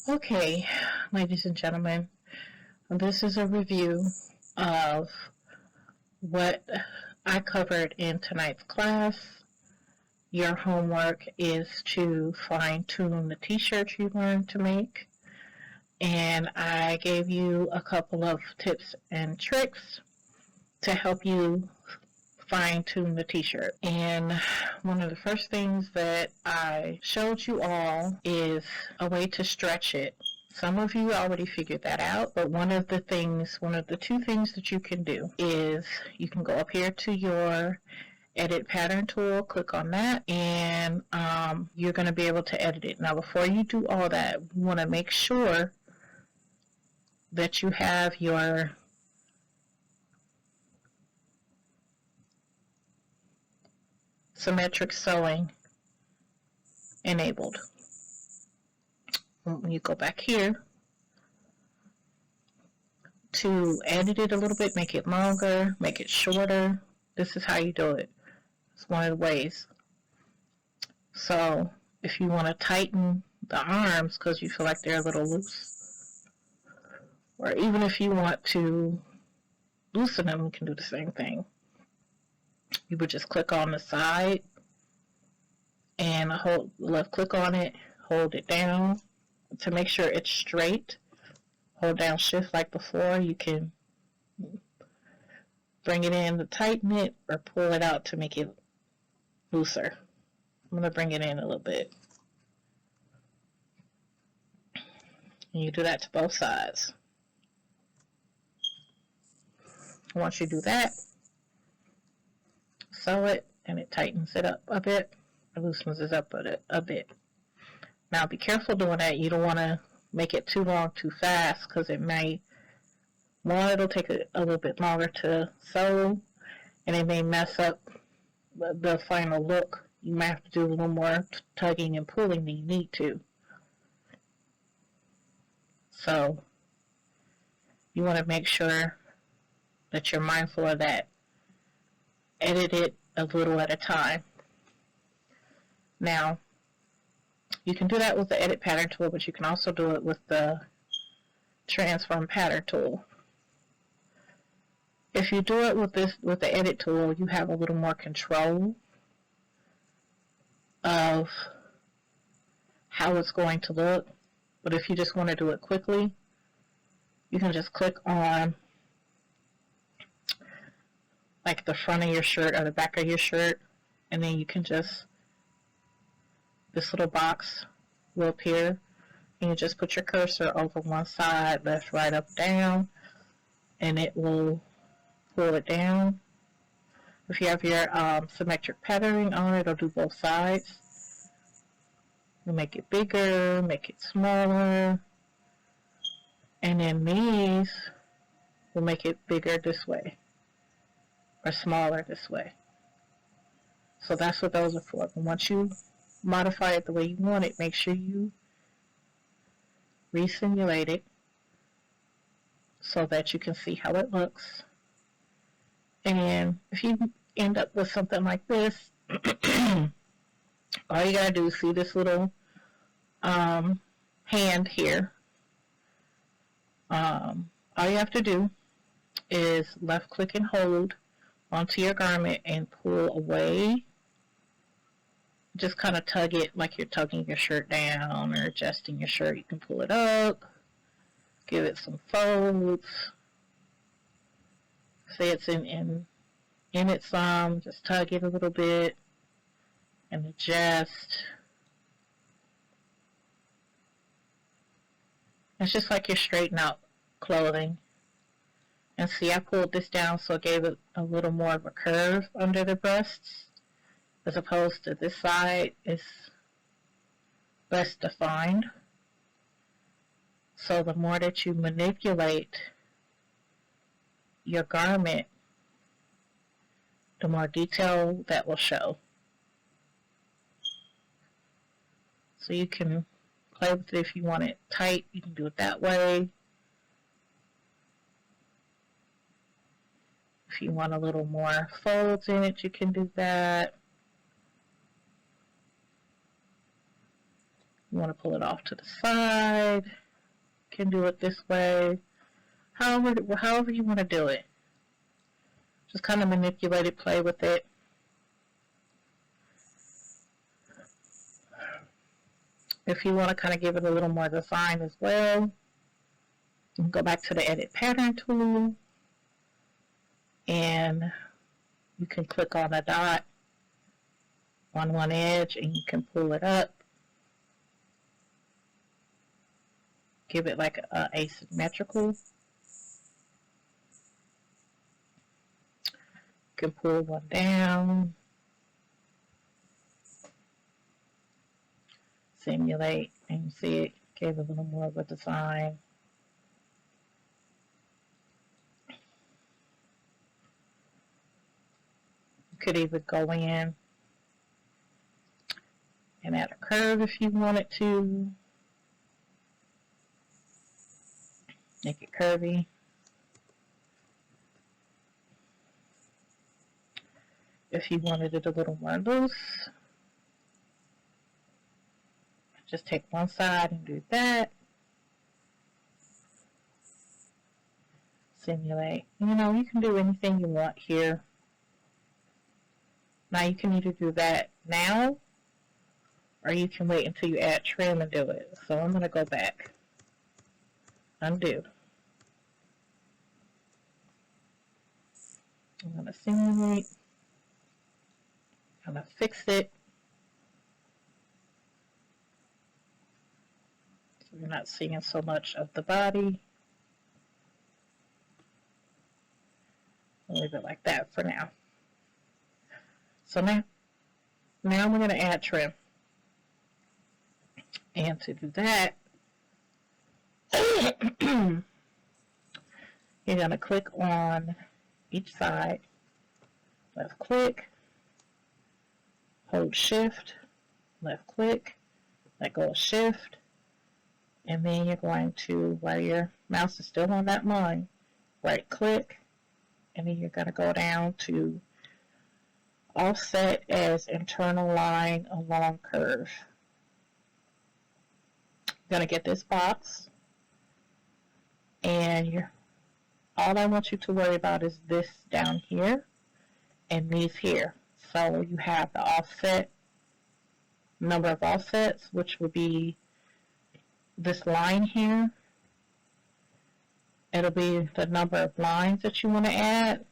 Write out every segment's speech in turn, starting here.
Okay, ladies and gentlemen, this is a review of what I covered in tonight's class. Your homework is to fine tune the t-shirts you learned to make, and I gave you a couple of tips and tricks to help you fine tune the t-shirt. And one of the first things that I showed you all is a way to stretch it. Some of you already figured that out, but one of the two things that you can do is you can go up here to your edit pattern tool, click on that, and you're going to be able to edit it. Now, before you do all that, you want to make sure that you have your symmetric sewing enabled. When you go back here to edit it a little bit, make it longer, make it shorter, this is how you do it. It's one of the ways. So if you want to tighten the arms because you feel like they're a little loose, or even if you want to loosen them, you can do the same thing. You would just click on the side and left click on it, hold it down to make sure it's straight. Hold down shift like before. You can bring it in to tighten it or pull it out to make it looser. I'm going to bring it in a little bit. And you do that to both sides. Once you do that, sew it and it tightens it up a bit. It loosens it up a bit. Now be careful doing that. You don't want to make it too long too fast because it'll take a little bit longer to sew and it may mess up the final look. You might have to do a little more tugging and pulling than you need to. So you want to make sure that you're mindful of that. Edit it a little at a time. Now, you can do that with the edit pattern tool, but you can also do it with the transform pattern tool. If you do it with the edit tool, you have a little more control of how it's going to look. But if you just want to do it quickly, you can just click on like the front of your shirt or the back of your shirt, and then you can just, this little box will appear, and you just put your cursor over one side, left, right, up, down, and it will pull it down. If you have your symmetric patterning on it, it'll do both sides. You make it bigger, make it smaller, and then these will make it bigger this way or smaller this way. So that's what those are for. But once you modify it the way you want it, make sure you resimulate it so that you can see how it looks. And if you end up with something like this, all you gotta do is see this little hand here. All you have to do is left click and hold onto your garment and pull away. Just kind of tug it like you're tugging your shirt down or adjusting your shirt. You can pull it up, give it some folds. Say it's in it some, just tug it a little bit and adjust. It's just like you're straightening out clothing. And see, I pulled this down so it gave it a little more of a curve under the breasts, as opposed to this side is less defined. So the more that you manipulate your garment, the more detail that will show. So you can play with it. If you want it tight, you can do it that way. If you want a little more folds in it, you can do that. You want to pull it off to the side. You can do it this way. However you want to do it. Just kind of manipulate it, play with it. If you want to kind of give it a little more design as well, you can go back to the Edit Pattern tool, and you can click on a dot on one edge, and you can pull it up. Give it like a asymmetrical. You can pull one down. Simulate, and you see it gave a little more of a design. You could even go in and add a curve if you wanted to. Make it curvy. If you wanted it a little more loose, just take one side and do that. Simulate. You know, you can do anything you want here. Now you can either do that now, or you can wait until you add trim and do it. So I'm going to go back. Undo. I'm going to simulate. I'm going to fix it. So you're not seeing so much of the body. I'll leave it like that for now. So now we're going to add trim. And to do that, you're going to click on each side, left click, hold shift, left click, let go of shift, and then you're going to, while your mouse is still on that line, right click, and then you're going to go down to offset as internal line along curve. You're going to get this box, and all I want you to worry about is this down here and these here. So you have the offset, number of offsets, which would be this line here. It'll be the number of lines that you want to add.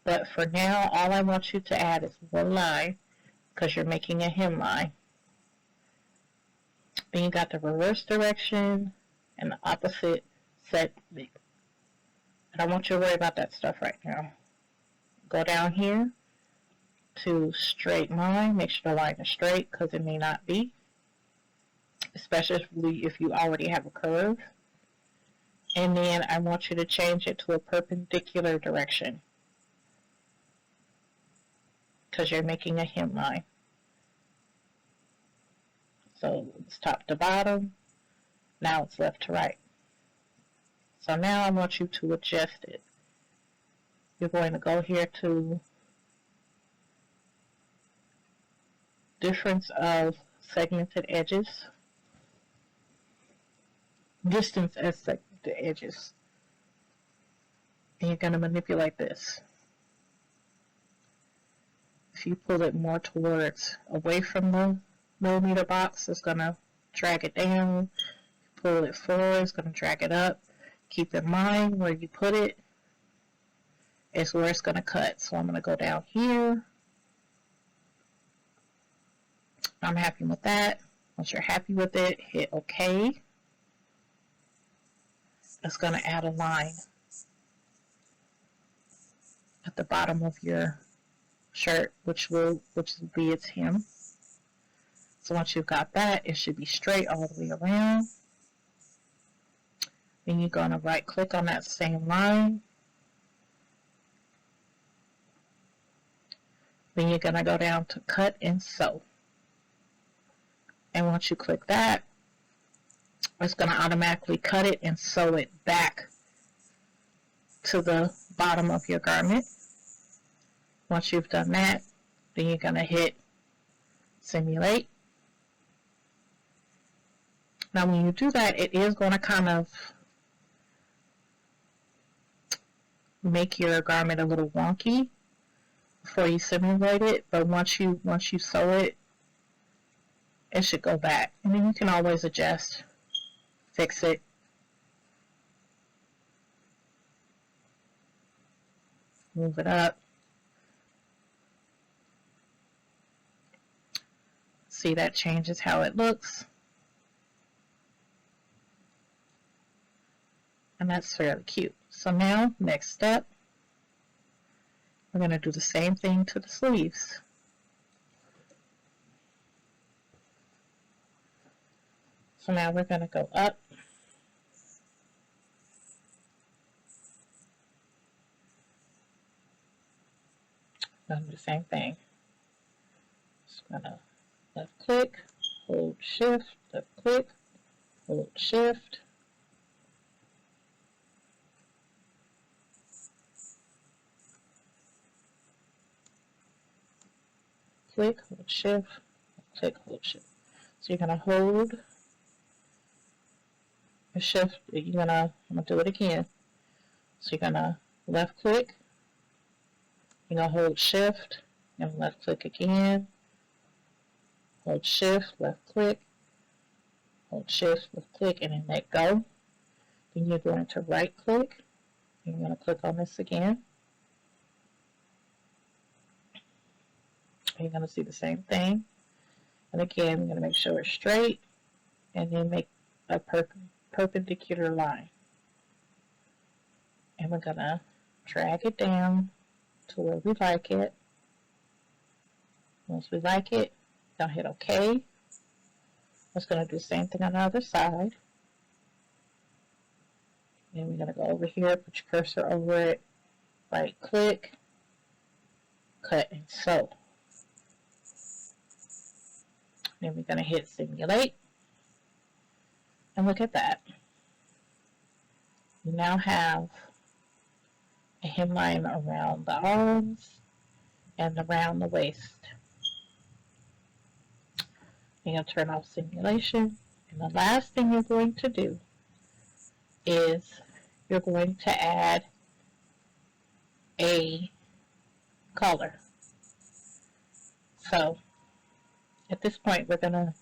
But for now, all I want you to add is one line because you're making a hemline. Then you got the reverse direction and the opposite set. I don't want you to worry about that stuff right now. Go down here to straight line. Make sure the line is straight because it may not be, especially if you already have a curve. And then I want you to change it to a perpendicular direction because you're making a hemline. So it's top to bottom. Now it's left to right. So now I want you to adjust it. You're going to go here to difference of segmented edges. Distance as segmented edges. And you're going to manipulate this. If you pull it more towards away from the millimeter box, it's going to drag it down. Pull it forward, it's going to drag it up. Keep in mind where you put it is where it's going to cut. So I'm going to go down here. I'm happy with that. Once you're happy with it, hit OK. It's going to add a line at the bottom of your shirt, which will be its hem. So once you've got that, it should be straight all the way around. Then you're going to right click on that same line. Then you're going to go down to cut and sew. And once you click that, it's going to automatically cut it and sew it back to the bottom of your garment. Once you've done that, then you're going to hit simulate. Now when you do that, it is going to kind of make your garment a little wonky before you simulate it, but once you sew it, it should go back. And then you can always adjust, fix it. Move it up. See, that changes how it looks. And that's fairly cute. So now, next step, we're going to do the same thing to the sleeves. So now we're going to go up. We're going to do the same thing. Just going to left click, hold shift, left click, hold shift. Click, hold shift, click, hold shift. So you're going to hold the shift, I'm going to do it again. So you're going to left click, you're going to hold shift, and left click again, hold shift, left click, hold shift, left click, and then let go. Then you're going to right click, you're going to click on this again. You're going to see the same thing. And again, we're going to make sure it's straight, and then make a perpendicular line. And we're going to drag it down to where we like it. Once we like it, we're going to hit OK. It's going to do the same thing on the other side. Then we're going to go over here, put your cursor over it, right click, cut and sew. Then we're going to hit simulate. And look at that. We now have a hemline around the arms and around the waist. You're going to turn off simulation. And the last thing you're going to do is you're going to add a collar. So at this point, we're going to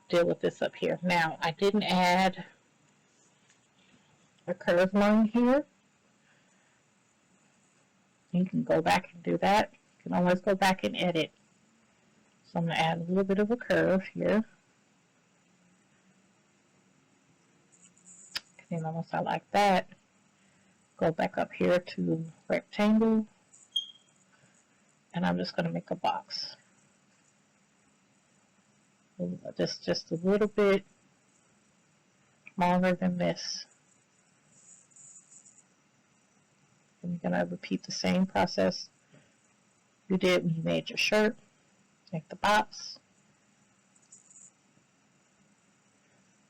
deal with this up here. Now, I didn't add a curve line here. You can go back and do that. You can always go back and edit. So I'm going to add a little bit of a curve here. And almost out like that. Go back up here to rectangle. And I'm just going to make a box. Just a little bit longer than this. And you're going to repeat the same process you did when you made your shirt. Make the box.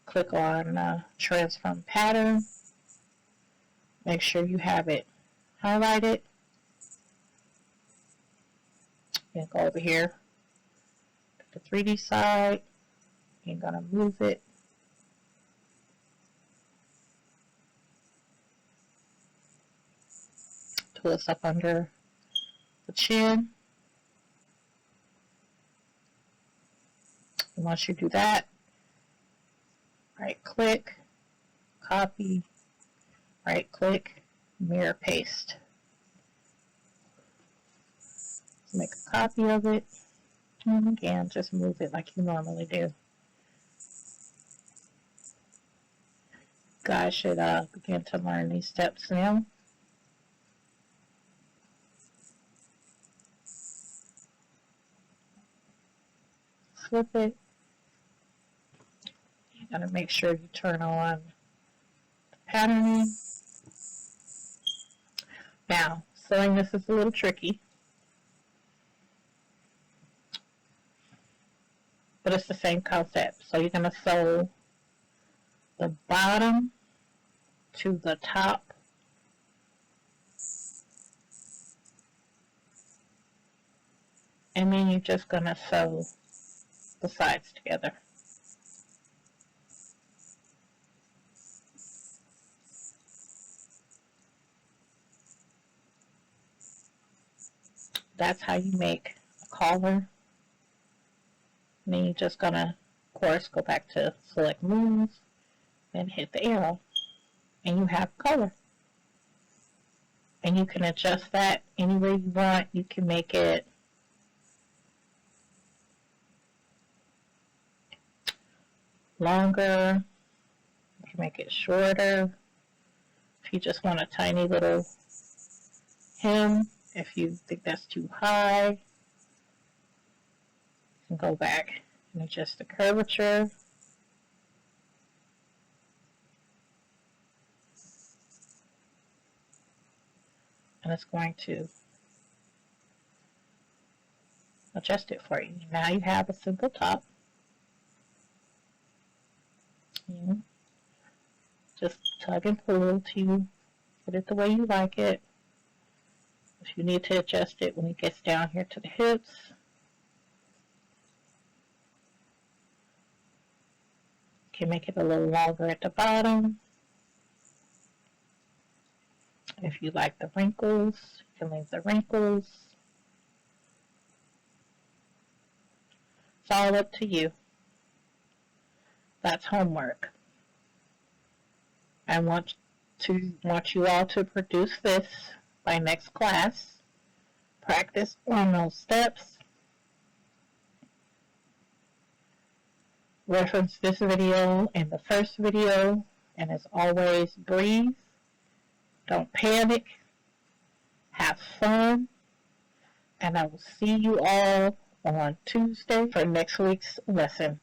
Click on transform pattern. Make sure you have it highlighted. And go over here to the 3D side. You're going to move it. Twist up under the chin. And once you do that, right click, copy, right click, mirror paste. Make a copy of it, and again, just move it like you normally do. You guys should begin to learn these steps now. Flip it. You gotta make sure you turn on the patterning. Now, sewing this is a little tricky, but it's the same concept. So you're gonna sew the bottom to the top. And then you're just gonna sew the sides together. that's how you make a collar. And then you're just gonna, of course, go back to select moves and hit the arrow, and you have color. And you can adjust that any way you want. You can make it longer, you can make it shorter. If you just want a tiny little hem, if you think that's too high, you can go back and adjust the curvature. And it's going to adjust it for you. Now you have a simple top. Just tug and pull till you get it the way you like it. If you need to adjust it when it gets down here to the hips, you can make it a little longer at the bottom. If you like the wrinkles, you can leave the wrinkles. It's all up to you. That's homework. I want you all to produce this by next class. Practice on those steps. Reference this video and the first video, and as always, breathe. Don't panic. Have fun. And I will see you all on Tuesday for next week's lesson.